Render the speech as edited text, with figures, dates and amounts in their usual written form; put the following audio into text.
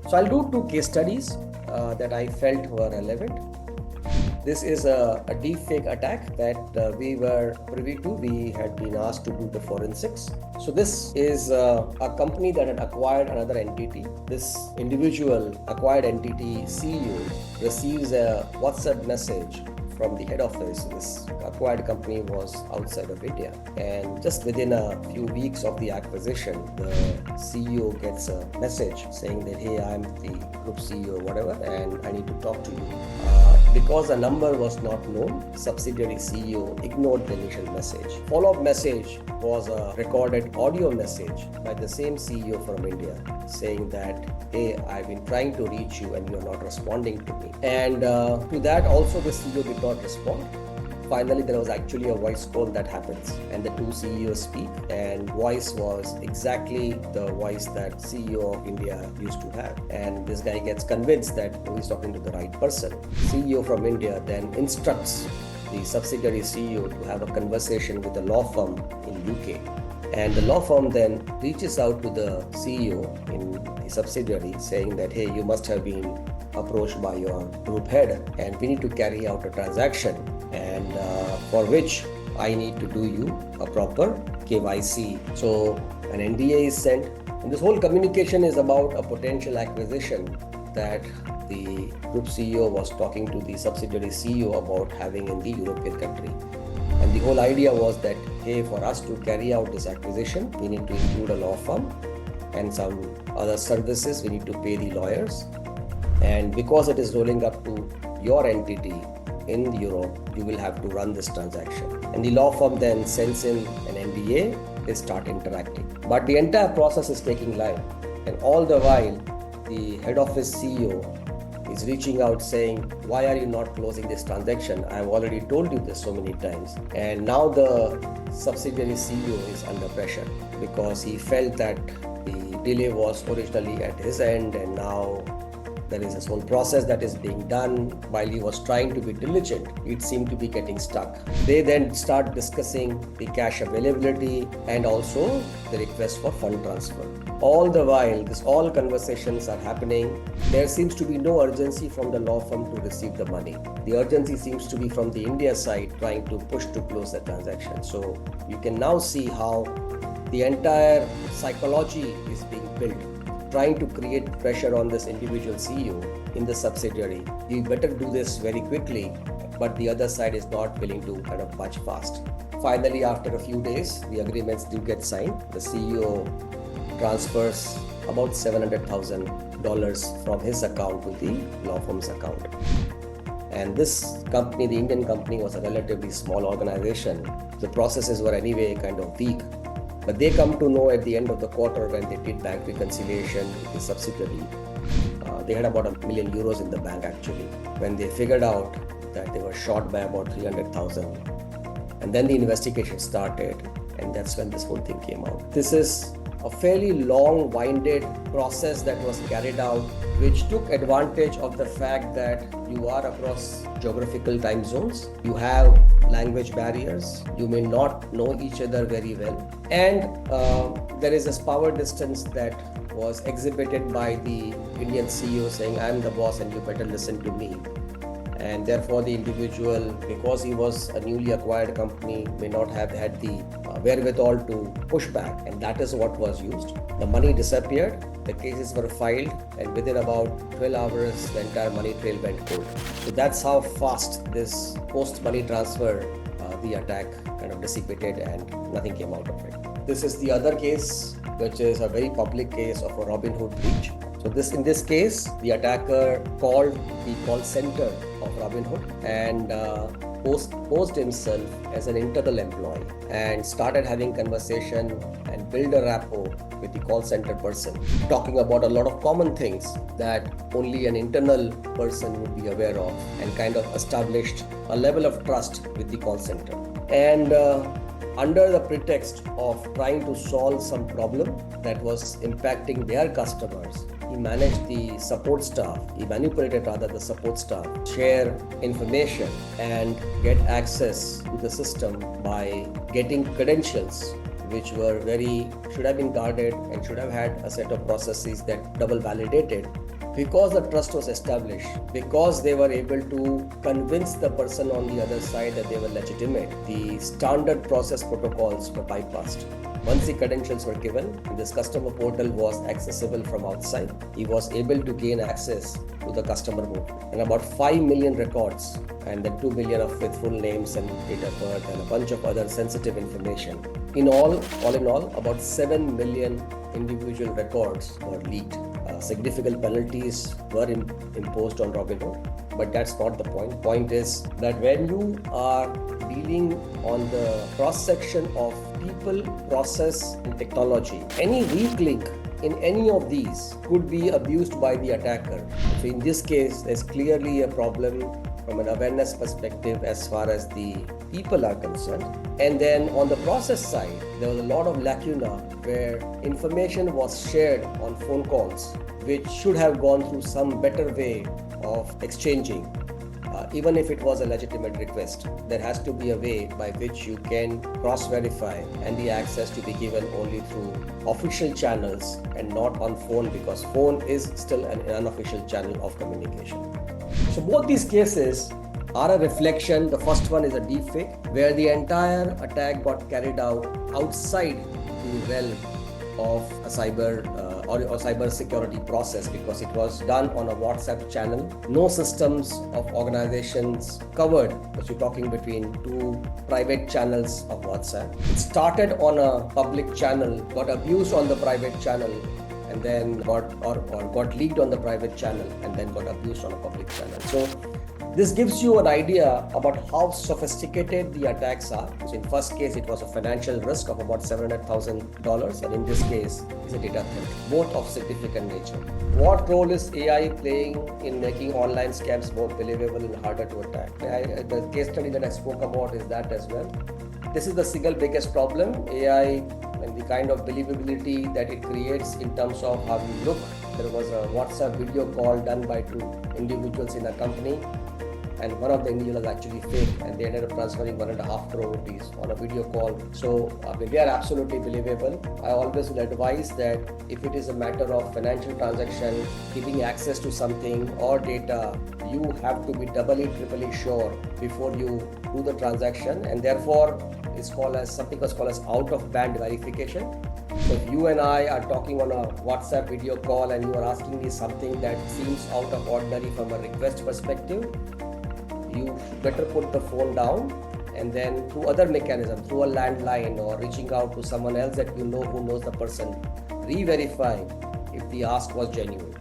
So I'll do two case studies that I felt were relevant. This is a deepfake attack that we were privy to. We had been asked to do the forensics. So this is a company that had acquired another entity. This individual acquired entity CEO receives a WhatsApp message from the head office. This acquired company was outside of India, and just within a few weeks of the acquisition, the CEO gets a message saying that, hey, I'm the group CEO, whatever, and I need to talk to you. Because the number was not known, subsidiary CEO ignored the initial message. Follow-up message was a recorded audio message by the same CEO from India saying that, hey, I've been trying to reach you and you're not responding to me. And to that also the CEO did not respond. Finally, there was actually a voice call that happens, and the two CEOs speak, and voice was exactly the voice that CEO of India used to have. And this guy gets convinced that he's talking to the right person. CEO from India then instructs the subsidiary CEO to have a conversation with a law firm in UK. And the law firm then reaches out to the CEO in the subsidiary saying that, hey, you must have been approached by your group head and we need to carry out a transaction, and for which I need to do you a proper KYC. So an NDA is sent, and this whole communication is about a potential acquisition that the group CEO was talking to the subsidiary CEO about having in the European country. And the whole idea was that, hey, for us to carry out this acquisition, we need to include a law firm and some other services. We need to pay the lawyers. And because it is rolling up to your entity in Europe, you will have to run this transaction. And the law firm then sends in an NDA, they start interacting. But the entire process is taking live. And all the while, the head office CEO is reaching out saying, why are you not closing this transaction? I've already told you this so many times. And now the subsidiary CEO is under pressure because he felt that the delay was originally at his end, and now there is this whole process that is being done. While he was trying to be diligent, it seemed to be getting stuck. They then start discussing the cash availability and also the request for fund transfer. All the while, all conversations are happening. There seems to be no urgency from the law firm to receive the money. The urgency seems to be from the India side trying to push to close the transaction. So you can now see how the entire psychology is being built, trying to create pressure on this individual CEO in the subsidiary. You better do this very quickly, but the other side is not willing to kind of budge fast. Finally, after a few days, the agreements do get signed. The CEO transfers about $700,000 from his account to the law firm's account. And this company, the Indian company, was a relatively small organization. The processes were anyway kind of weak. But they come to know at the end of the quarter when they did bank reconciliation with the subsidiary, they had about €1 million in the bank actually, when they figured out that they were short by about 300,000. And then the investigation started, and that's when this whole thing came out. This is a fairly long-winded process that was carried out, which took advantage of the fact that you are across geographical time zones, you have language barriers, you may not know each other very well, and there is this power distance that was exhibited by the Indian CEO saying, I'm the boss and you better listen to me. And therefore the individual, because he was a newly acquired company, may not have had the wherewithal to push back, and that is what was used. The money disappeared, the cases were filed, and within about 12 hours the entire money trail went cold. So that's how fast this post-money transfer, the attack kind of dissipated and nothing came out of it. This is the other case, which is a very public case of a Robinhood breach. So in this case, the attacker called the call center of Robinhood and posed himself as an internal employee and started having conversation and build a rapport with the call center person, talking about a lot of common things that only an internal person would be aware of, and kind of established a level of trust with the call center. And under the pretext of trying to solve some problem that was impacting their customers, he managed the support staff, he manipulated rather the support staff, share information and get access to the system by getting credentials which should have been guarded and should have had a set of processes that double validated Because the trust was established, because they were able to convince the person on the other side that they were legitimate, the standard process protocols were bypassed. Once the credentials were given, this customer portal was accessible from outside. He was able to gain access to the customer portal. And about 5 million records and then 2 million of with full names and date of birth and a bunch of other sensitive information. In all in all, about 7 million individual records were leaked. Significant penalties were imposed on Robinhood, but that's not the point. Point is that when you are dealing on the cross-section of people, process, and technology, any weak link in any of these could be abused by the attacker. So in this case, there's clearly a problem from an awareness perspective as far as the people are concerned. And then on the process side, there was a lot of lacuna where information was shared on phone calls, which should have gone through some better way of exchanging. Even if it was a legitimate request, there has to be a way by which you can cross-verify and the access to be given only through official channels and not on phone, because phone is still an unofficial channel of communication. So both these cases are a reflection. The first one is a deepfake, where the entire attack got carried out outside the realm of a cybersecurity process, because it was done on a WhatsApp channel. No systems of organizations covered, because you're talking between two private channels of WhatsApp. It started on a public channel, got abused on the private channel, and then got leaked on the private channel, and then got abused on a public channel. So this gives you an idea about how sophisticated the attacks are. So in first case, it was a financial risk of about $700,000, and in this case, it's a data theft, both of significant nature. What role is AI playing in making online scams more believable and harder to attack? The case study that I spoke about is that as well. This is the single biggest problem, AI and the kind of believability that it creates in terms of how you look. There was a WhatsApp video call done by two individuals in a company, and one of the individuals actually faked, and they ended up transferring 1.5 crore rupees on a video call. So they are absolutely believable. I always will advise that if it is a matter of financial transaction, giving access to something or data, you have to be doubly, triply sure before you do the transaction, and therefore it's called as something that's called as out-of-band verification. So if you and I are talking on a WhatsApp video call and you are asking me something that seems out of ordinary from a request perspective, you better put the phone down, and then through other mechanism, through a landline or reaching out to someone else that you know who knows the person, re-verify if the ask was genuine.